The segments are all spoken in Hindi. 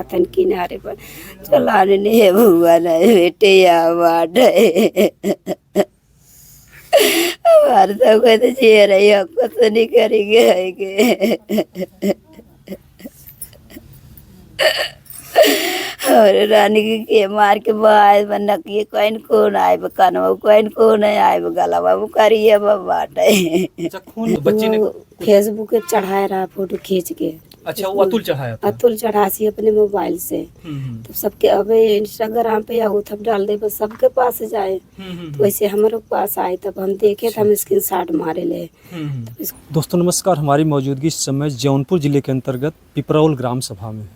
था किनारे पर चलाने नहीं हुआ नहीं बेटे आवाज हमारे सब कहते जी रही हमको तो नहीं करेंगे और रानी के मार के बाय बन्ना के कोइन को ना आए बकानो कोइन को नहीं आए गला बाबू करिए बाटे अच्छा खून बच्चे ने फेसबुक पे चढ़ाया रहा फोटो खींच के। अच्छा वो अतुल चढ़ाया था। अतुल चढ़ासी अपने मोबाइल से तो सबके अब इंस्टाग्राम पे या उथप डाल दे बस सबके पास जाए तो वैसे हमारे पास आए तब हम देखे तो हम स्क्रीनशॉट मारे ले। दोस्तों नमस्कार, हमारी मौजूदगी इस समय जौनपुर जिले के अंतर्गत पिपरौल ग्राम सभा में है,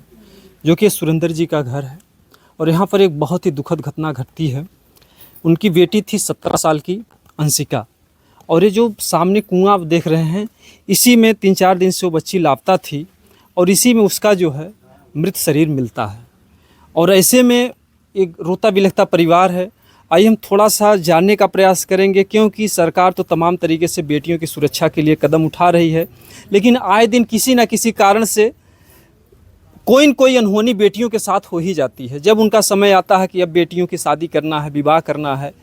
जो कि सुरेंद्र जी का घर है। और यहाँ पर एक बहुत ही दुखद घटना घटती है। उनकी बेटी थी 17 साल की अंशिका, और ये जो सामने कुआं आप देख रहे हैं इसी में 3-4 दिन से वो बच्ची लापता थी और इसी में उसका जो है मृत शरीर मिलता है। और ऐसे में एक रोता बिलखता परिवार है। आइए हम थोड़ा सा जानने का प्रयास करेंगे, क्योंकि सरकार तो तमाम तरीके से बेटियों की सुरक्षा के लिए कदम उठा रही है, लेकिन आए दिन किसी न किसी कारण से कोई न कोई अनहोनी बेटियों के साथ हो ही जाती है। जब उनका समय आता है कि अब बेटियों की शादी करना है, विवाह करना है,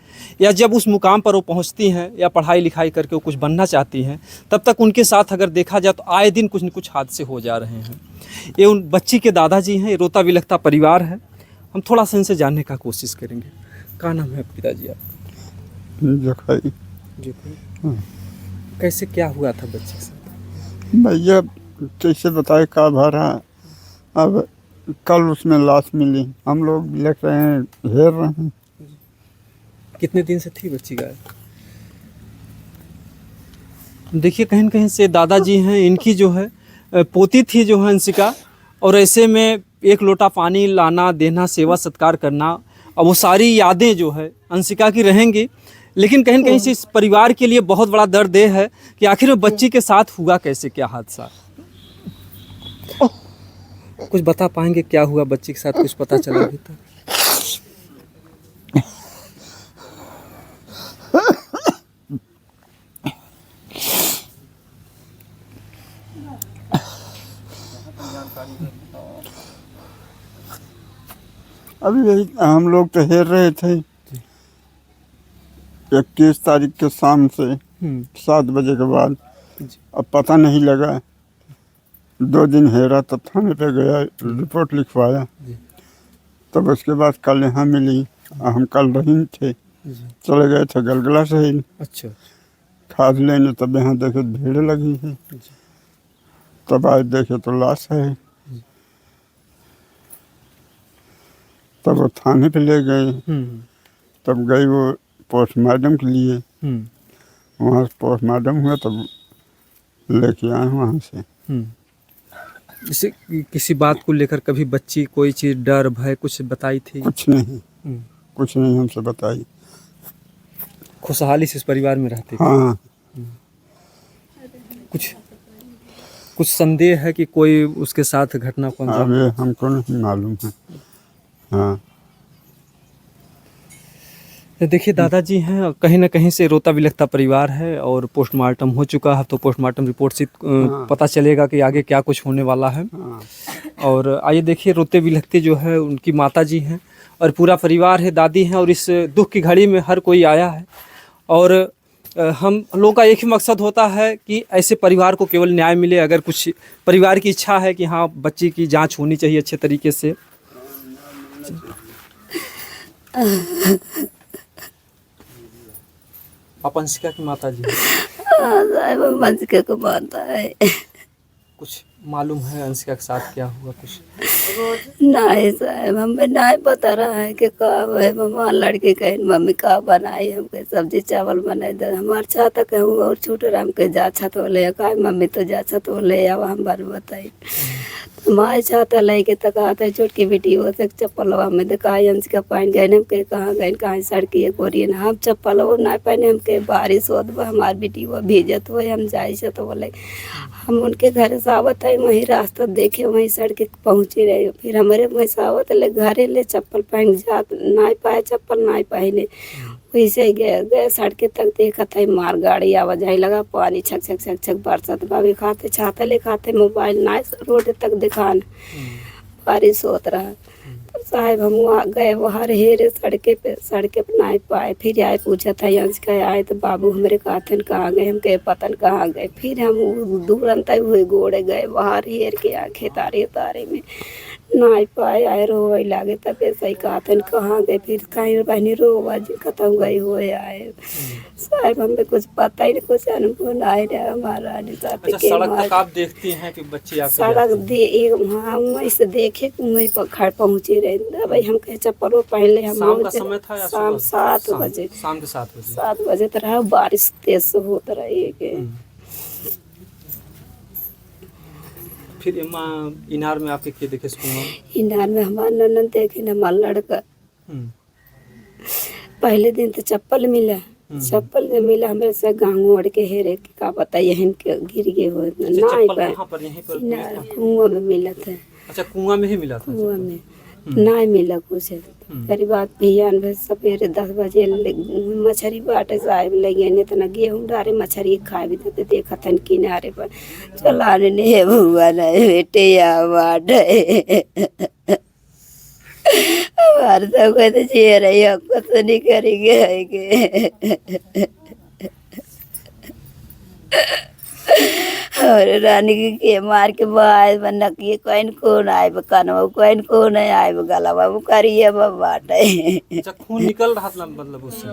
या जब उस मुकाम पर वो पहुंचती हैं या पढ़ाई लिखाई करके वो कुछ बनना चाहती हैं, तब तक उनके साथ अगर देखा जाए तो आए दिन कुछ न कुछ हादसे हो जा रहे हैं। ये उन बच्ची के दादाजी हैं, ये रोता बिलखता परिवार है। हम थोड़ा सा इनसे जानने का कोशिश करेंगे। क्या नाम है पिताजी आपका? जखाई। कैसे क्या हुआ था बच्चे से? भैया कैसे बताए का भरा। अब कल उसमें लाश मिली, हम लोग लिख रहे हैं, हेर रहे हैं। कितने दिन से थी बच्ची गायब? देखिए कहीं न कहीं से दादाजी हैं, इनकी जो है पोती थी जो है अंशिका, और ऐसे में एक लोटा पानी लाना देना, सेवा सत्कार करना, और वो सारी यादें जो है अंशिका की रहेंगी। लेकिन कहीं न कहीं से इस परिवार के लिए बहुत बड़ा दर्द है कि आखिर में बच्ची के साथ हुआ कैसे, क्या हादसा। कुछ बता पाएंगे क्या हुआ बच्ची के साथ, कुछ पता चला अभी तक? अभी यही हम लोग तो हेर रहे थे 21 तारीख के शाम से 7 बजे के बाद। अब पता नहीं लगा, 2 दिन हेरा, तब थाने पे गया, रिपोर्ट लिखवाया, तब उसके बाद कल यहाँ मिली। हम कल रहीन थे, चले गए थे गलगला शहीद। अच्छा। खाद लेने, तब यहाँ देखे भीड़ लगी है, तब आज देखे तो लाश है। तब वो थाने पे ले गए, तब गई वो पोस्टमार्टम के लिए, वहाँ से पोस्टमार्टम हुआ, तब लेके आए वहाँ से। इसे किसी बात को लेकर कभी बच्ची कोई चीज़ डर भय कुछ बताई थी? कुछ नहीं, कुछ नहीं हमसे बताई। खुशहाली से इस परिवार में रहती थी। हाँ। कुछ संदेह है कि कोई उसके साथ घटना को अंजाम? अभी हमको नहीं मालूम है। हाँ। देखिए दादाजी हैं, कहीं ना कहीं से रोता बिलखता परिवार है, और पोस्टमार्टम हो चुका है, तो पोस्टमार्टम रिपोर्ट से पता चलेगा कि आगे क्या कुछ होने वाला है। और आइए देखिए रोते बिलखते जो है उनकी माताजी हैं और पूरा परिवार है, दादी हैं, और इस दुख की घड़ी में हर कोई आया है। और हम लोगों का एक ही मकसद होता है कि ऐसे परिवार को केवल न्याय मिले। अगर कुछ परिवार की इच्छा है कि हाँ बच्ची की जाँच होनी चाहिए अच्छे तरीके से। आप अंशिका की माता जी? साहब अंशिका को माता है। कुछ मालूम है अंशिका के साथ क्या हुआ कुछ? नहीं साहब हमें नहीं पता रहा है कि का है। मम्मा लड़की कहे मम्मी का बनाई, हमके सब्जी चावल बनाई दे। हमारे छाता कहूँ और छोटे राम के जा छत ले का मम्मी तो जा छत ले अब हम बार बताई। माए छाता लेके तक आता है छोटकी बेटी वो से चप्पलवा में दिखाई अंशिका पहन गए हम के कहाँ गए कहाँ सड़की है कोरिए ना हम चप्पल वो ना पहने हमके बारिश होत हमारी बेटी वो भीजत हो हम जाए से तो बोले हम उनके घर से आवत है वहीं रास्ता देखे वहीं सड़क पहुँची रहे। फिर हमारे वहीं से आवत ले घरे ले चप्पल पहन जात ना पाए चप्पल ना पहने वैसे गए सड़क तक देखा था मार गाड़ी आवाजाही लगा पानी छक छक छक छक बरसत भाभी खाते छाता ले खाते मोबाइल ना रोड तक दिखान बारिश होत रहा। तो साहब हम वहाँ गए, वहाँ हेरे सड़के पे नहीं पाए। फिर आए पूछा था अंश का आए तो बाबू हमारे कहते कहाँ गए, हम कहे पतन कहाँ गए। फिर हम दूरंत हुए गोड़े गए वहाँ हेर के आ खेतारे तारे में नहीं पाए। आए रोवे लागे तब ऐसा ही कहते कहाँ गए। फिर कहीं बहनी रोवा जी खत्म गई हुए आए। साहब हमें कुछ पता ही नहीं, कुछ अनुभव नहीं रहा हमारा। अच्छा, सड़क तक आप देखती हैं कि बच्चे आपके सड़क जाते हैं? हाँ वहीं से देखे वहीं पर खड़ पहुँचे रहे। भाई हम कहे चप्पलों पहले हम शाम का समय था या शाम सुबह? 7 बजे। शाम के 7 बजे। 7 बजे तो रहा, बारिश तेज से होता रही के। फिर इनार में आपके के देखे कुआं? इनार में हमारा ननद देखे न हमारा लड़का। हम्म, पहले दिन तो चप्पल मिला, चप्पल जो मिला हमारे से गाँव ओढ़ के हेरे के का बताइए हम के गिर गए हो ना चप्पल कहाँ पर? यहीं पर इनार कुआं में मिला था। अच्छा, कुआं में ही मिला था? कुआं में नहीं मिला कुछ। मेरी बात बिहान में सवेरे 10 बजे मछली बाटे साहब लगे नहीं तो ना गेहूँ डारे मछली खाए भी तो देखा था किनारे पर चलाने नहीं हुआ नहीं बेटे या बाटे हमारे सब कहते जी रही हमको तो नहीं करेंगे और रानी के मार के बाय बना के कोइन कौन आए कनवा कोइन कौन आए गलवा करिए बाटे। अच्छा, खून निकल रहा था मतलब उससे?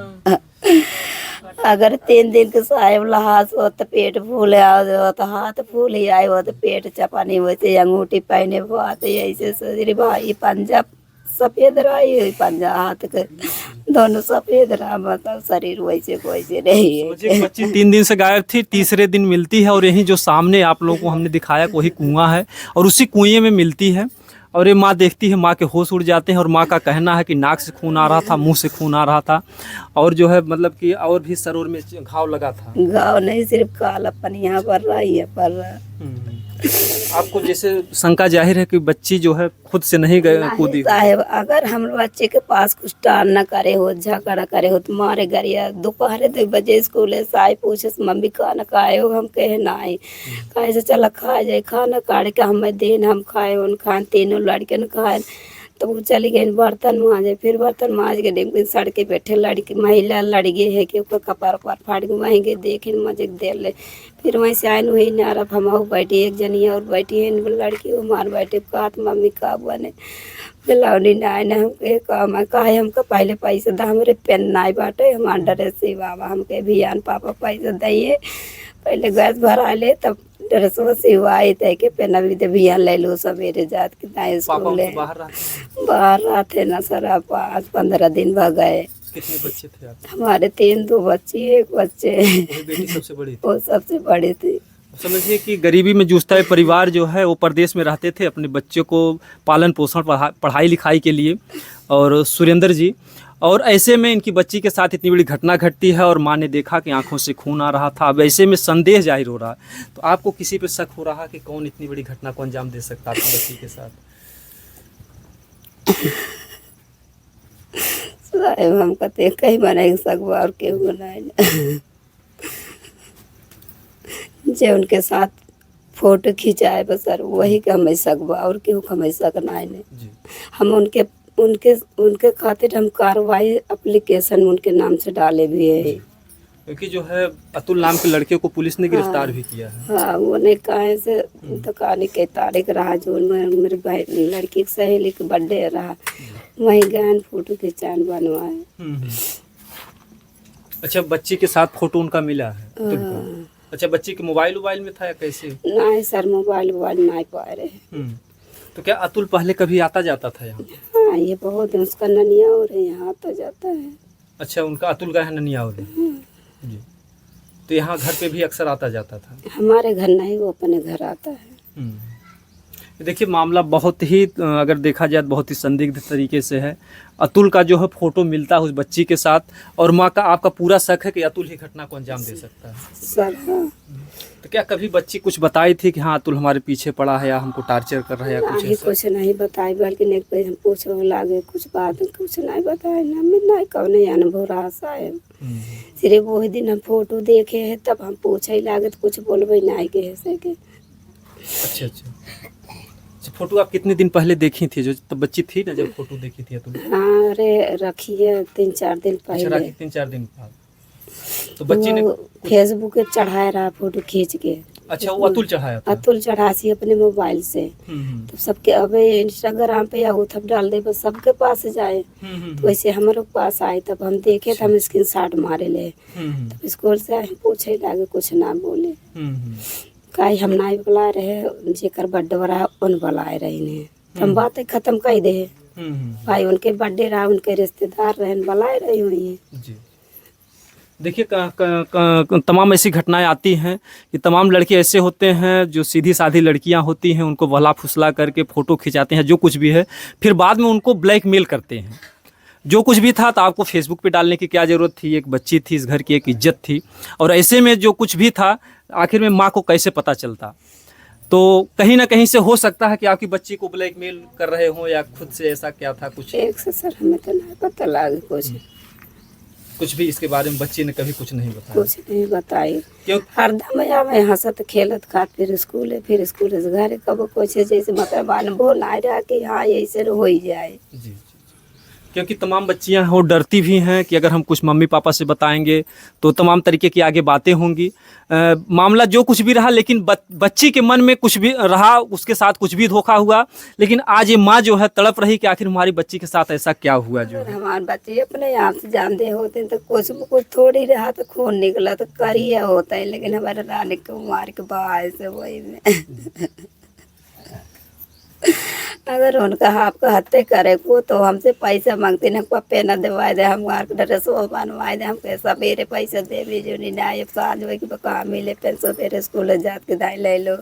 अगर 3 दिन के साहेब लहास हो तो पेट फूले आओ तो हाथ फूल ही आए हो तो पेट चपानी होते अंगूठी पहने बात ऐसे सोच भाई पंजा सफेद रही पंजा हाथ के दोनों सफेद रहा, मतलब शरीर वैसे वैसे नहीं है। बच्ची 3 दिन से गायब थी, तीसरे दिन मिलती है और यही जो सामने आप लोगों को हमने दिखाया वही कुआं है और उसी कुएं में मिलती है। और ये माँ देखती है, माँ के होश उड़ जाते हैं और माँ का कहना है कि नाक से खून आ रहा था, मुंह से खून आ रहा था और जो है मतलब कि और भी सरोर में घाव लगा था। घाव नहीं सिर्फ कालापन यहाँ पर रही है पर आपको जैसे शंका जाहिर है कि बच्ची जो है खुद से नहीं गए कूदी? साहेब अगर हम बच्चे के पास कुछ टाल न करे हो झगड़ा करे हो तो मारे गरिया दोपहर 2 बजे स्कूल है साहेब पूछे मम्मी खाना खाए हो, हम कहे नहीं कहे से चला खा जाए खाना काट के हमें देन हम खाए उन खाए तीनों लड़के ने खाए। तो वो चली गई बर्तन मांजे, फिर बर्तन मांज के डेम सड़के बैठे लड़की महिला लड़के है कि ऊपर कपार उपार फाड़ के वहीं के देखे मजे दे ले। फिर वहीं से आए वही नारा हम बैठी एक जनी और बैठी है लड़की वो मार बैठे कहत मम्मी का बने बिलावनी नाय ना हमके काम कहे हमको पहले पैसे दा हमारे पेन नाई बाटे हमारे डरे से बाबा हमके बियान पापा पैसे दिए पहले गैस भरा ले तब ड्रेसवा सिवाई थे के पेन अभी तो बियान ले लो सवेरे जात के दाएं स्कूल बाहर रहते ना सर 5-15 दिन भग गए। कितने बच्चे थे आप? हमारे 2 बच्चे 1 बच्चे। बेटी सबसे बड़ी थी? वो सबसे बड़ी थी। समझिए कि गरीबी में जूझता है परिवार जो है वो परदेश में रहते थे अपने बच्चों को पालन पोषण पढ़ाई लिखाई के लिए। और सुरेंद्र जी, और ऐसे में इनकी बच्ची के साथ इतनी बड़ी घटना घटती है और माँ ने देखा कि आंखों से खून आ रहा था। अब ऐसे में संदेह जाहिर हो रहा है, तो आपको किसी पे शक हो रहा कि कौन इतनी बड़ी घटना को अंजाम दे सकता है आपकी बच्ची के साथ? हम कहते कहीं बनाए सकवा और क्यों बनाए जे उनके साथ फोटो खिंचाए बसर वही के हमें सकवा और क्यों हमें सकना है। हम उनके उनके उनके खातिर हम कार्रवाई एप्लीकेशन उनके नाम से डाले भी है क्योंकि जो है अतुल नाम के लड़के को पुलिस ने गिरफ्तार भी किया है। हाँ वो ने कहा से तो कहानी के तारीख रहा जो मेरे भाई लड़की की सहेली के बर्थडे रहा वहीं गहन फोटो खिंचान बनवाए। अच्छा, बच्ची के साथ फोटो उनका मिला है? अच्छा, बच्ची के मोबाइल में था या कैसे? नहीं सर मोबाइल नहीं पा रहे। तो क्या अतुल पहले कभी आता जाता था यहाँ? हाँ ये बहुत है उसका ननिया और यहाँ आता जाता है। अच्छा, उनका अतुल का है ननिया और जी, तो यहाँ घर पे भी अक्सर आता जाता था? हमारे घर नहीं वो अपने घर आता है। देखिए मामला बहुत ही अगर देखा जाए बहुत ही संदिग्ध तरीके से है। अतुल का जो है फोटो मिलता है उस बच्ची के साथ और माँ का आपका पूरा शक है कि अतुल ही घटना को अंजाम दे सकता है सर। हाँ। तो क्या कभी बच्ची कुछ बताई थी कि हाँ अतुल हमारे पीछे पड़ा है या हमको टार्चर कर रहा है या कुछ ऐसा? कुछ नहीं बताई बल्कि एक पे हम पूछो लागे कुछ बात कुछ नहीं बताए ना मैं नहीं कौन अनुभव रहा साहब। सिर्फ वही दिन हम फोटो देखे हैं तब हम पूछे लागे तो कुछ बोलबे नहीं के ऐसे के। अच्छा, फोटो आप कितने दिन पहले देखी थी, जो तब बच्ची थी ना जब फोटो देखी थी तुम? हाँ, अरे रखी है 3-4 दिन अच्छा, पहले। राखी 3-4 दिन बाद तो बच्ची ने। वो फेसबुक पे चढ़ाया रहा फोटो खींच के। अच्छा, वो अतुल चढ़ाया था। अतुल चढ़ासी अपने मोबाइल से। तो सबके अब इंस्टाग्राम पे या उथप डाल दे बस सबके पास जाए। तो वैसे हमारे पास आए तब हम देखे तो हम स्क्रीनशॉट मारे ले। तब स्कूल से आए पूछे लागे कुछ ना बोले। काई हम ना बुला रहे जेकर बर्थडे रहा उन बुलाए रहे ने। हम बातें खत्म कर दे। भाई उनके बर्थडे रहा उनके रिश्तेदार रहे बुलाए रही हुई है। जी, देखिए तमाम ऐसी घटनाएं आती हैं कि तमाम लड़के ऐसे होते हैं जो सीधी साधी लड़कियां होती हैं, उनको बहला फुसला करके फ़ोटो खिंचाते हैं जो कुछ भी है, फिर बाद में उनको ब्लैकमेल करते हैं। जो कुछ भी था तो आपको फेसबुक पे डालने की क्या ज़रूरत थी, एक बच्ची थी, इस घर की एक इज्जत थी, और ऐसे में जो कुछ भी था आखिर में माँ को कैसे पता चलता। तो कहीं ना कहीं से हो सकता है कि आपकी बच्ची को ब्लैकमेल कर रहे हों या खुद से ऐसा क्या था कुछ। एक से सर हमें तो नहीं पता लगा कुछ भी इसके बारे में बच्ची ने कभी कुछ नहीं बताया। कुछ नहीं बताई। क्यों? हरदम आवे हंसत खेलत खात फिर स्कूल से घर कब कुछ जैसे मतलब बोल आ रहा कि हाँ ऐसे हो ही जाए। जी, क्योंकि तमाम बच्चियां हो डरती भी हैं कि अगर हम कुछ मम्मी पापा से बताएंगे तो तमाम तरीके की आगे बातें होंगी। मामला जो कुछ भी रहा, लेकिन बच्ची के मन में कुछ भी रहा, उसके साथ कुछ भी धोखा हुआ, लेकिन आज ये माँ जो है तड़प रही कि आखिर हमारी बच्ची के साथ ऐसा क्या हुआ। जो हमारे बच्चे अपने आप से जानते होते तो कुछ थोड़ी रहा तो खून निकला तो करिए होता है, लेकिन हमारे रानी को मार के बाहर से वही में अगर उनका आपका हत्या करे को तो हमसे पैसा मांगते न पप्पे न दिवाए दे, हम ड्रेस बनवाए दे, हम कैसा मेरे पैसा दे भी जो नहीं ना साझ हो कि कहाँ मिले पैसों तेरे स्कूल जात के दाई ले लो।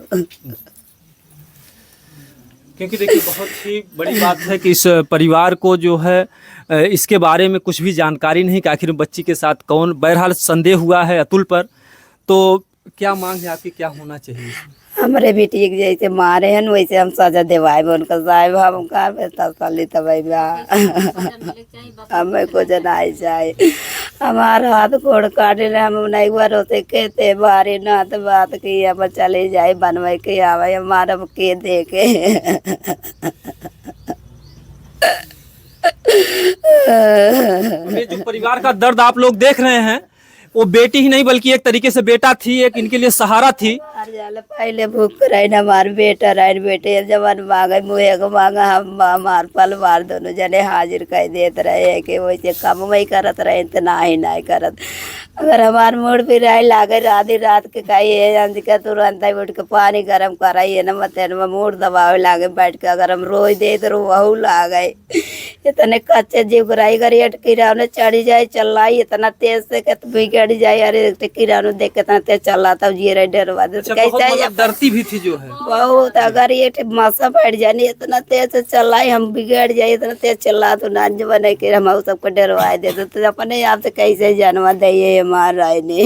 क्योंकि देखिए बहुत ही बड़ी बात है कि इस परिवार को जो है इसके बारे में कुछ भी जानकारी नहीं कि आखिर बच्ची के साथ कौन, बहरहाल संदेह हुआ है अतुल पर। तो क्या मांग है आपकी, क्या होना चाहिए? हमारे बेटी के जैसे मारे हैं वैसे हम सजा दिवाए उनका साहब हम तसली तबाई हमें कुछ नहीं चाहिए। हमारा हाथ गोड़ काटे हम नहीं बार होते कहते बारे ना तो बात की हम चले जाए बनवाई के आवे हमारा के देखे जो परिवार का दर्द आप लोग देख रहे हैं, वो बेटी ही नहीं बल्कि एक तरीके से बेटा थी, एक इनके लिए सहारा थी। पहले भूख रहे न हमारे बेटा रहे बेटे जवान मांगे मुहे को मांगा हम हमार परिवार दोनों जने हाजिर कर देते रहे कि वैसे कम वही करत रहे इतना ही नहीं करत। अगर हमार मूड भी रहे लागे आधी रात के कही का तुरंत उठ के पानी गर्म कराइए न मत मूड दबावे लागे बैठ के अगर हम रोज दे तो वहू ला गए इतने कच्चे जीव गराई करिए कीड़ा चढ़ी जाए चलाई इतना तेज से बिगड़ जाए। अरे कीड़ा देख के इतना तेज चला था जी रहे डरवा दे कैसे डरती भी थी जो है बहुत। अगर ये मौसम बैठ जाने इतना तेज से चलाई हम बिगड़ जाए इतना तेज चला तो नाच बने के हम सबको डरवाए देते तो अपने आप से कैसे जानवा दिए हमार राय ने।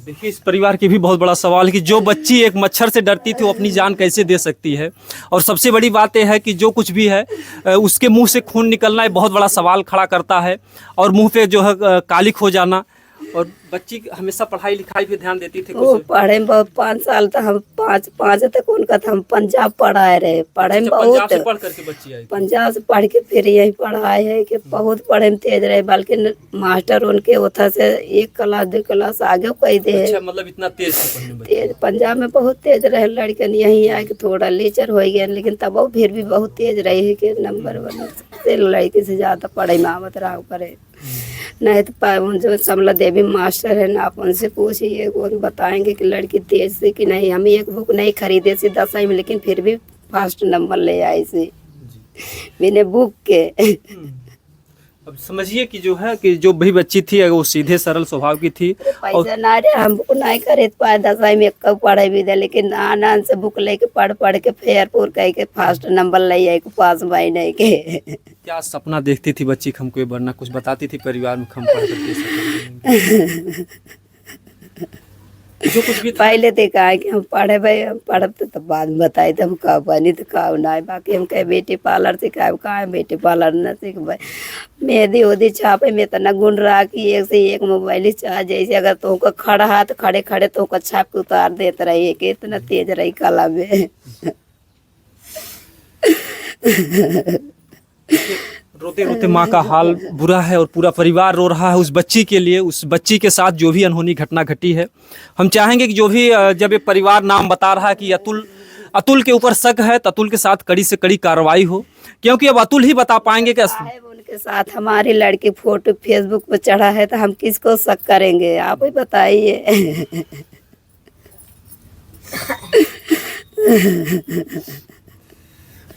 देखिए इस परिवार की भी बहुत बड़ा सवाल है कि जो बच्ची एक मच्छर से डरती थी वो अपनी जान कैसे दे सकती है। और सबसे बड़ी बात यह है कि जो कुछ भी है उसके मुंह से खून निकलना एक बहुत बड़ा सवाल खड़ा करता है और मुंह पे जो है कालिक हो जाना। और बच्ची हमेशा पढ़ाई लिखाई पे ध्यान देती थी। वो पढ़े में बहुत 5 साल तक हम पाँच तक उनका था हम पंजाब पढ़ाए रहे। पढ़े में बहुत पंजाब से पढ़ करके बच्ची आई, पंजाब से पढ़ के फिर यही पढ़ाए है कि बहुत पढ़े में तेज रहे बल्कि मास्टर उनके उधर से 1 क्लास 2 क्लास आगे कह दे। अच्छा, मतलब इतना तेज तेज पंजाब में बहुत तेज रहे लड़कन। यहीं आके थोड़ा लेचर हो गया लेकिन तब फिर भी बहुत तेज रही है कि नंबर 1 से लड़की से ज़्यादा पढ़ाई में आवत रहा करे। नहीं तो जो समला देवी मास्टर है ना आप उनसे पूछिए वो बताएंगे कि लड़की तेज से कि नहीं। हम एक बुक नहीं खरीदे थी 10वीं में लेकिन फिर भी फर्स्ट नंबर ले आई थी बिना बुक के। अब समझिए कि जो है कि जो भी बच्ची थी वो सीधे सरल स्वभाव की थी। पैसा ना रहे हम बुक नहीं खरीद पाए 10वीं में पढ़े भी दे लेकिन आनंद से बुक लेके पढ़ के फेरपुर कह के फर्स्ट नंबर ले आई पास भाई नहीं के। क्या सपना देखती थी बच्ची हमको ये बनना, कुछ बताती थी परिवार में हम पढ़ करके जो कुछ भी पहले देखा है कि हम पढ़े भाई हम पढ़ते तो बाद में बताए थे हम कहा बनी तो कहा ना। बाकी हम कहे ब्यूटी पार्लर सिखाए कहा ब्यूटी पार्लर न सीख भाई मेहंदी उदी छापे में इतना गुण रहा कि एक से एक मोबाइल चाह जैसे अगर तुमको खड़ा हाथ खड़े खड़े तुमको छाप के उतार देते रहिए कि इतना तेज रही कला में। रोते रोते माँ का हाल बुरा है और पूरा परिवार रो रहा है उस बच्ची के लिए, उस बच्ची के साथ जो भी अनहोनी घटना घटी है। हम चाहेंगे कि जो भी जब ये परिवार नाम बता रहा है कि अतुल के ऊपर शक है तो अतुल के साथ कड़ी से कड़ी कार्रवाई हो, क्योंकि अब अतुल ही बता पाएंगे कि साहब उनके साथ हमारी लड़की फोटो फेसबुक पर चढ़ा है तो हम किसको शक करेंगे, आप ही बताइए।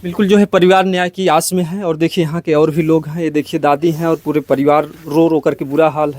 बिल्कुल जो है परिवार न्याय की आस में है। और देखिए यहाँ के और भी लोग हैं, ये देखिए दादी हैं और पूरे परिवार रो रो करके बुरा हाल है।